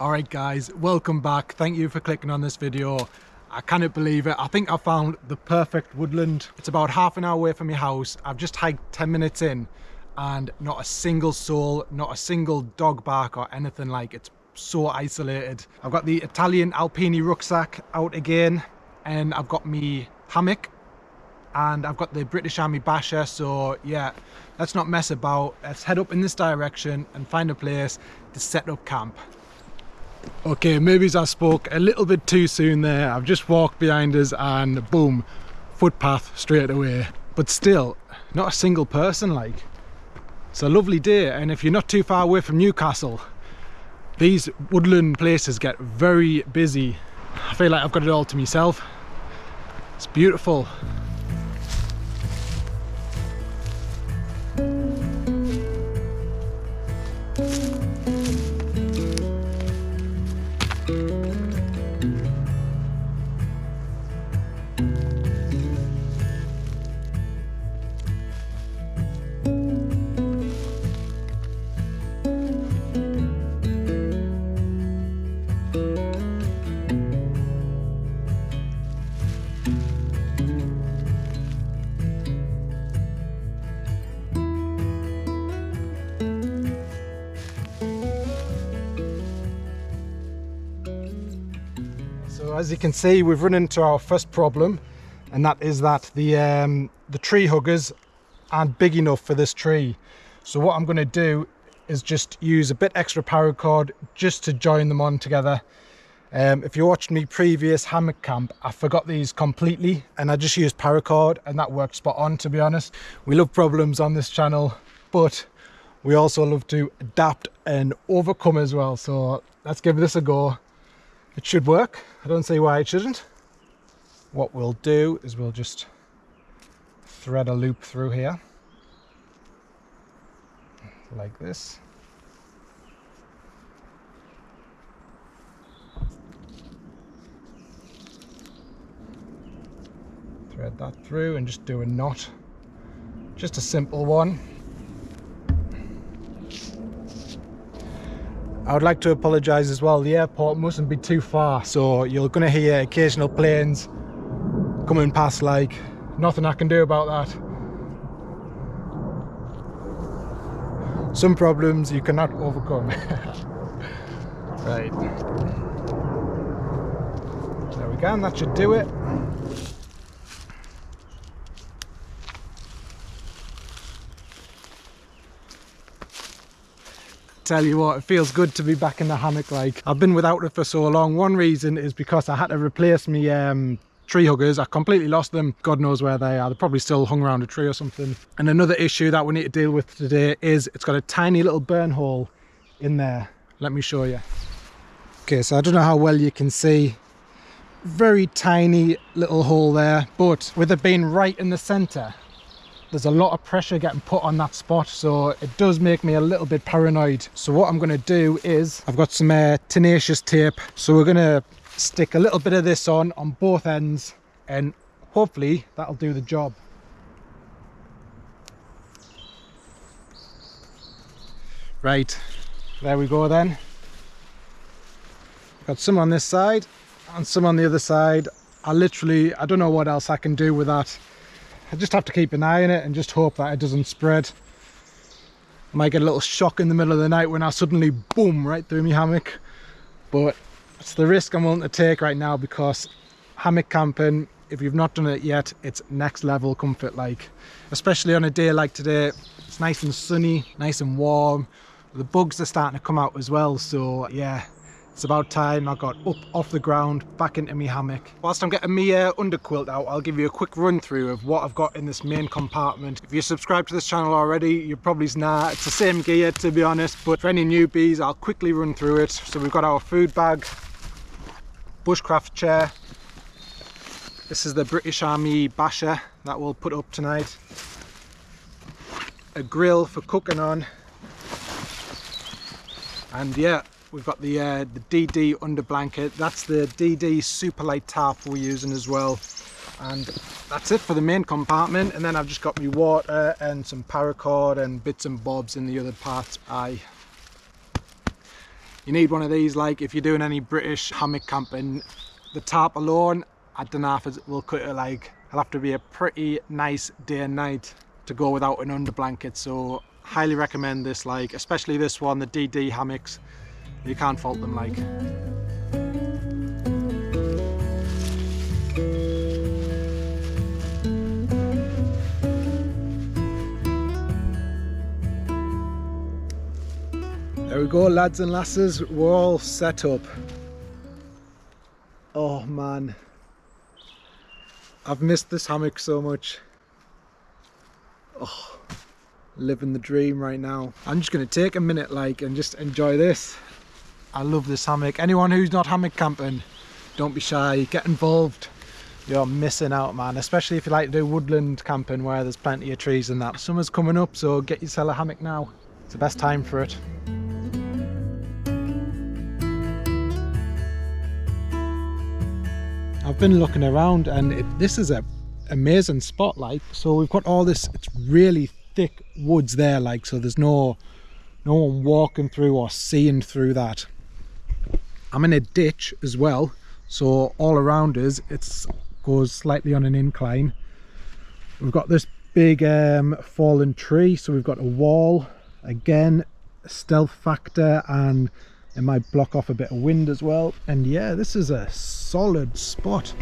Alright guys, welcome back. Thank you for clicking on this video. I cannot believe it. I think I found the perfect woodland. It's about half an hour away from my house. I've just hiked 10 minutes in and not a single soul, not a single dog bark or anything. Like, it's so isolated. I've got the Italian Alpini rucksack out again, and I've got me hammock, and I've got the British Army Basha. So yeah, let's not mess about. Let's head up in this direction and find a place to set up camp. Okay, maybe I spoke a little bit too soon there. I've just walked behind us and boom, footpath straight away. But still, not a single person. Like, it's a lovely day, and if you're not too far away from Newcastle, these woodland places get very busy. I feel like I've got it all to myself. It's beautiful. So as you can see, we've run into our first problem, and that is that the tree huggers aren't big enough for this tree. So what I'm going to do is just use a bit extra paracord just to join them on together. If you watched me previous hammock camp, I forgot these completely and I just used paracord, and that worked spot on, to be honest. We love problems on this channel, but we also love to adapt and overcome as well. So let's give this a go. It should work. I don't see why it shouldn't. What we'll do is we'll just thread a loop through here like this. Thread that through and just do a knot. Just a simple one. I would like to apologise as well. The airport mustn't be too far, so you're going to hear occasional planes coming past. Like, nothing I can do about that. Some problems you cannot overcome. Right. There we go, and that should do it. Tell you what, it feels good to be back in the hammock. Like, I've been without it for so long. One reason is because I had to replace me tree huggers. I completely lost them. God knows where they are. They're probably still hung around a tree or something. And another issue that we need to deal with today is it's got a tiny little burn hole in there. Let me show you. Okay, so I don't know how well you can see. Very tiny little hole there, but with it being right in the center, there's a lot of pressure getting put on that spot, so it does make me a little bit paranoid. So what I'm going to do is, I've got some tenacious tape, so we're going to stick a little bit of this on both ends, and hopefully that'll do the job. Right, there we go then. Got some on this side and some on the other side. I don't know what else I can do with that. I just have to keep an eye on it and just hope that it doesn't spread. I might get a little shock in the middle of the night when I suddenly boom right through my hammock, but it's the risk I'm willing to take right now, because hammock camping, if you've not done it yet, it's next level comfort. Like, especially on a day like today, it's nice and sunny, nice and warm. The bugs are starting to come out as well, so yeah, it's about time I got up off the ground, back into my hammock. Whilst I'm getting my underquilt out, I'll give you a quick run through of what I've got in this main compartment. If you're subscribed to this channel already, you're probably nah, it's the same gear to be honest, but for any newbies, I'll quickly run through it. So we've got our food bag, bushcraft chair. This is the British Army Basha that we'll put up tonight. A grill for cooking on. And yeah, we've got the DD under blanket. That's the DD superlight tarp we're using as well. And that's it for the main compartment. And then I've just got my water and some paracord and bits and bobs in the other parts. You need one of these, like if you're doing any British hammock camping. The tarp alone, I don't know if it will cut it. Like, it'll have to be a pretty nice day and night to go without an under blanket. So highly recommend this, like especially this one, the DD hammocks. You can't fault them, like. There we go, lads and lasses, we're all set up. Oh man, I've missed this hammock so much. Oh, living the dream right now. I'm just gonna take a minute, like, and just enjoy this. I love this hammock. Anyone who's not hammock camping, don't be shy, get involved. You're missing out, man, especially if you like to do woodland camping where there's plenty of trees and that. Summer's coming up, so get yourself a hammock now. It's the best time for it. I've been looking around and this is a amazing spot, like. So we've got all this, it's really thick woods there, like, so there's no one walking through or seeing through that. I'm in a ditch as well, so all around us it goes slightly on an incline. We've got this big fallen tree, so we've got a wall, again stealth factor, and it might block off a bit of wind as well. And yeah, this is a solid spot.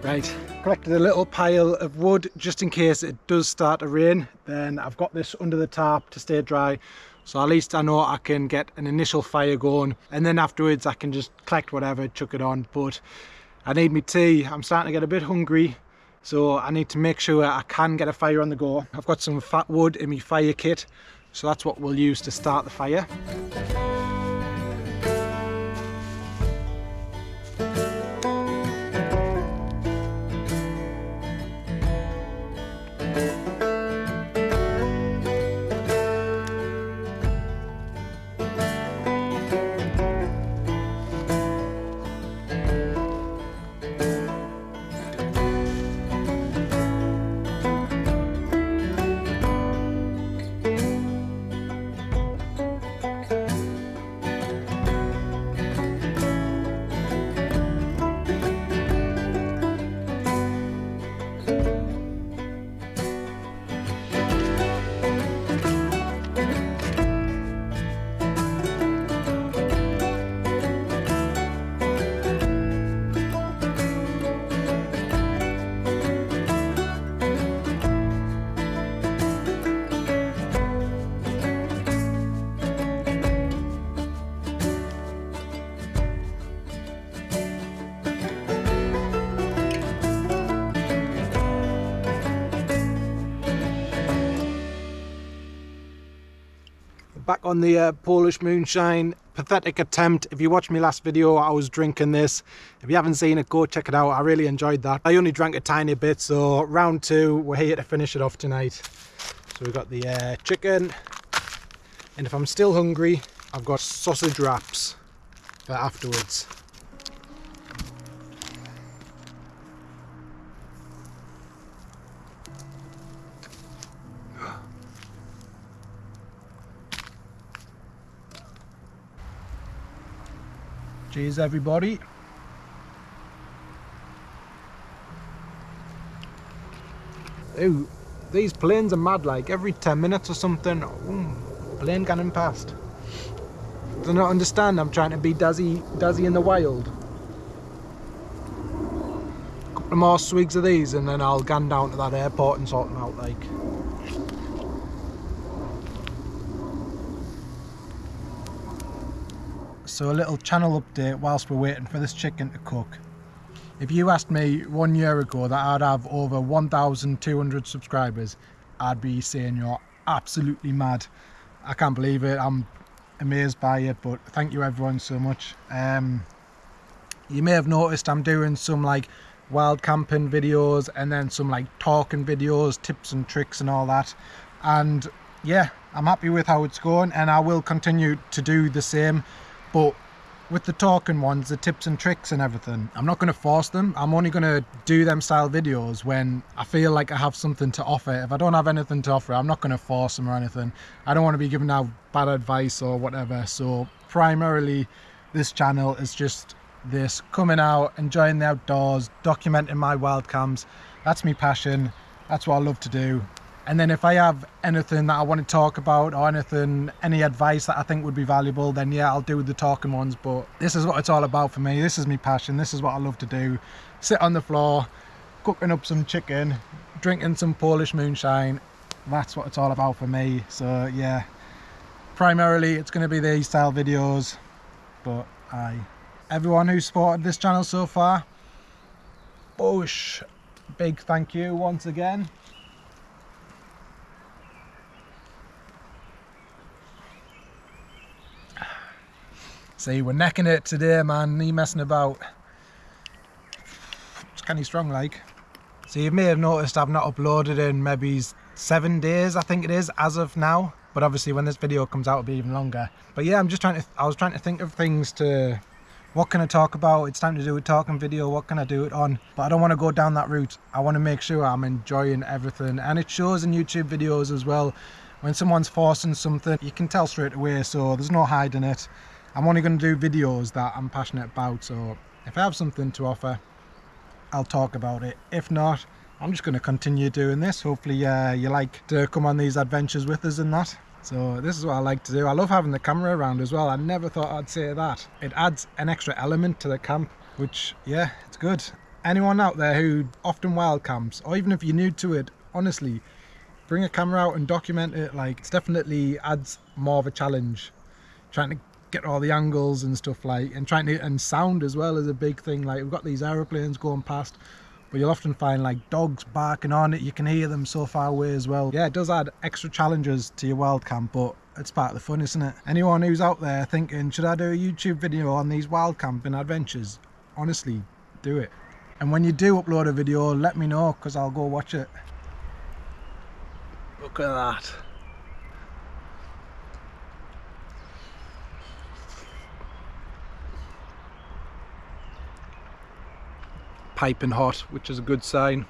Right, collected a little pile of wood just in case it does start to rain. Then I've got this under the tarp to stay dry, so at least I know I can get an initial fire going, and then afterwards I can just collect whatever, chuck it on. But I need my tea, I'm starting to get a bit hungry, so I need to make sure I can get a fire on the go. I've got some fat wood in my fire kit, so that's what we'll use to start the fire. Back on the Polish moonshine, pathetic attempt. If you watched my last video, I was drinking this. If you haven't seen it, go check it out. I really enjoyed that. I only drank a tiny bit, so round two, we're here to finish it off tonight. So we've got the chicken, and if I'm still hungry, I've got sausage wraps for afterwards. Cheers, everybody. Ooh, these planes are mad, like every 10 minutes or something, plane cannon past. Do not understand, I'm trying to be Dazzy in the wild. Couple couple more swigs of these and then I'll gan down to that airport and sort them out like. So a little channel update whilst we're waiting for this chicken to cook. If you asked me 1 year ago that I'd have over 1,200 subscribers, I'd be saying you're absolutely mad. I can't believe it. I'm amazed by it, but thank you everyone so much. You may have noticed I'm doing some like wild camping videos and then some like talking videos, tips and tricks and all that. And yeah, I'm happy with how it's going and I will continue to do the same. But with the talking ones, the tips and tricks and everything, I'm not going to force them. I'm only going to do them style videos when I feel like I have something to offer. If I don't have anything to offer, I'm not going to force them or anything. I don't want to be giving out bad advice or whatever. So primarily this channel is just this, coming out, enjoying the outdoors, documenting my wild camps. That's my passion. That's what I love to do. And then if I have anything that I want to talk about or anything, any advice that I think would be valuable, then yeah, I'll do the talking ones. But this is what it's all about for me. This is my passion. This is what I love to do. Sit on the floor, cooking up some chicken, drinking some Polish moonshine. That's what it's all about for me. So yeah, primarily it's going to be these style videos. But everyone who's supported this channel so far, Bush, big thank you once again. See, we're necking it today, man. He messing about. It's kind of strong, like. So you may have noticed I've not uploaded in maybe 7 days, I think it is, as of now. But obviously when this video comes out, it'll be even longer. But yeah, I was trying to think of things to, what can I talk about? It's time to do a talking video. What can I do it on? But I don't want to go down that route. I want to make sure I'm enjoying everything. And it shows in YouTube videos as well. When someone's forcing something, you can tell straight away. So there's no hiding it. I'm only going to do videos that I'm passionate about, so if I have something to offer, I'll talk about it. If not, I'm just going to continue doing this. Hopefully you like to come on these adventures with us and that. So this is what I like to do. I love having the camera around as well. I never thought I'd say that. It adds an extra element to the camp, which, yeah, it's good. Anyone out there who often wild camps, or even if you're new to it, honestly, bring a camera out and document it. Like, it definitely adds more of a challenge. Trying to get all the angles and stuff like, and sound as well is a big thing. Like, we've got these aeroplanes going past, but you'll often find like dogs barking on it. You can hear them so far away as well. Yeah, it does add extra challenges to your wild camp, but it's part of the fun, isn't it? Anyone who's out there thinking, should I do a YouTube video on these wild camping adventures? Honestly, do it. And when you do upload a video, let me know, because I'll go watch it. Look at that. Piping hot, which is a good sign.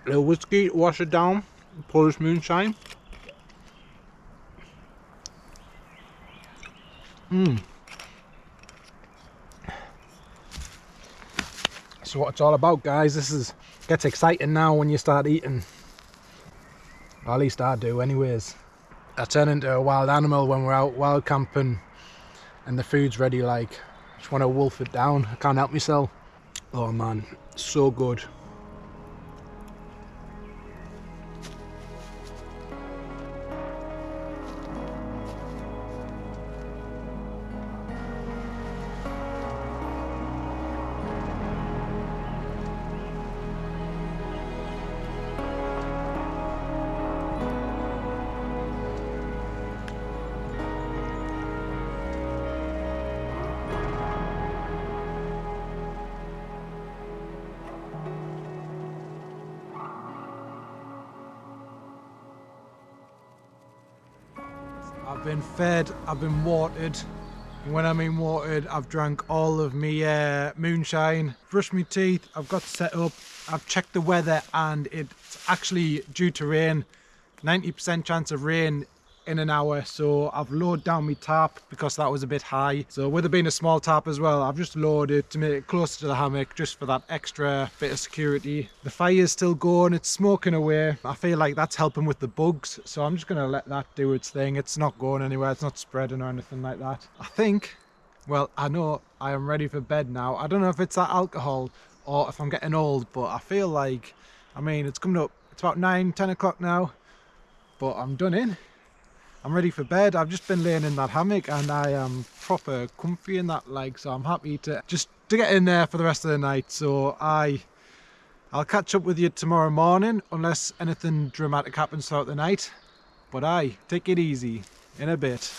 A little whiskey to wash it down. Polish moonshine. So what it's all about, guys. This gets exciting now when you start eating. Or at least I do anyways. I turn into a wild animal when we're out wild camping and the food's ready. Like, I just want to wolf it down. I can't help myself. Oh man, so good. I've been fed, I've been watered. And when I mean watered, I've drank all of me moonshine, brushed my teeth, I've got set up, I've checked the weather, and it's actually due to rain. 90% chance of rain in an hour, so I've lowered down my tarp because that was a bit high. So with it being a small tarp as well, I've just lowered it to make it closer to the hammock, just for that extra bit of security. The fire is still going, it's smoking away. I feel like that's helping with the bugs, so I'm just gonna let that do its thing. It's not going anywhere, it's not spreading or anything like that. I think, well, I know I am ready for bed now. I don't know if it's that alcohol, or if I'm getting old, but I feel like, I mean, it's coming up, it's about 9-10 o'clock now, but I'm done in. I'm ready for bed. I've just been laying in that hammock and I am proper comfy in that, like, so I'm happy to just to get in there for the rest of the night. So I'll catch up with you tomorrow morning unless anything dramatic happens throughout the night. But take it easy. In a bit.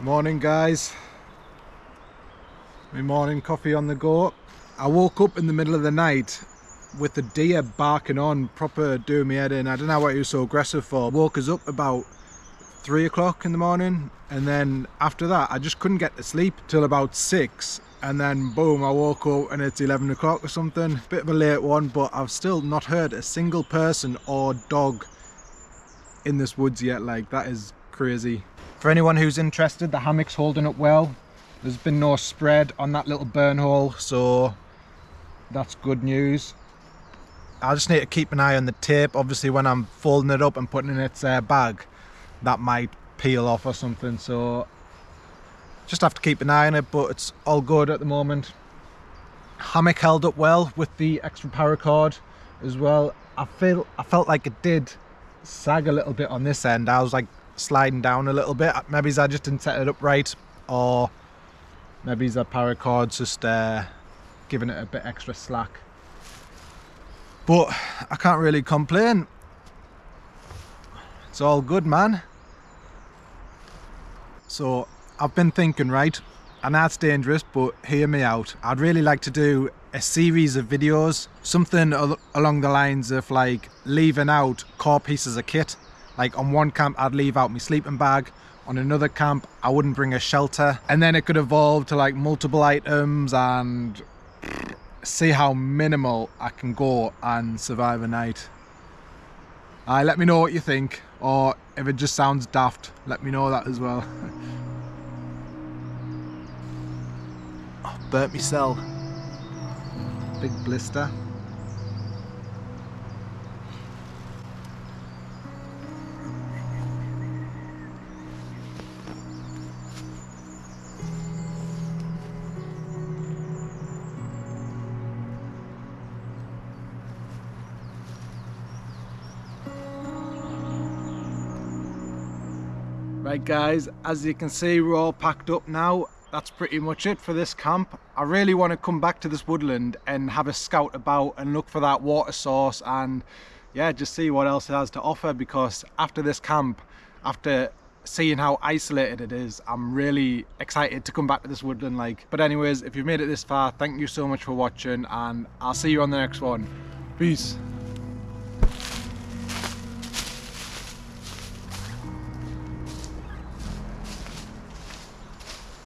Morning guys, my morning coffee on the go. I woke up in the middle of the night with the deer barking on, proper doing me head in. I don't know what he was so aggressive for. Woke us up about 3 o'clock in the morning, and then after that I just couldn't get to sleep till about 6, and then boom, I woke up and it's 11 o'clock or something. Bit of a late one, but I've still not heard a single person or dog in this woods yet. Like, that is crazy. For anyone who's interested, the hammock's holding up well. There's been no spread on that little burn hole, so that's good news. I just need to keep an eye on the tape. Obviously when I'm folding it up and putting it in its bag, that might peel off or something, so just have to keep an eye on it, but it's all good at the moment. Hammock held up well with the extra paracord as well. I felt like it did sag a little bit on this end. I was like sliding down a little bit. Maybe I just didn't set it up right, or maybe the paracord's just giving it a bit extra slack. But I can't really complain. It's all good, man. So I've been thinking, right, and that's dangerous, but hear me out. I'd really like to do a series of videos, something along the lines of like leaving out core pieces of kit. Like on one camp I'd leave out my sleeping bag, on another camp I wouldn't bring a shelter, and then it could evolve to like multiple items and see how minimal I can go and survive a night. Let me know what you think, or if it just sounds daft, let me know that as well. Oh, burnt me cell. Big blister. Right guys, as you can see, we're all packed up now. That's pretty much it for this camp. I really want to come back to this woodland and have a scout about and look for that water source, and yeah, just see what else it has to offer, because after this camp, after seeing how isolated it is, I'm really excited to come back to this woodland. Like, but anyways, if you've made it this far, thank you so much for watching, and I'll see you on the next one. Peace.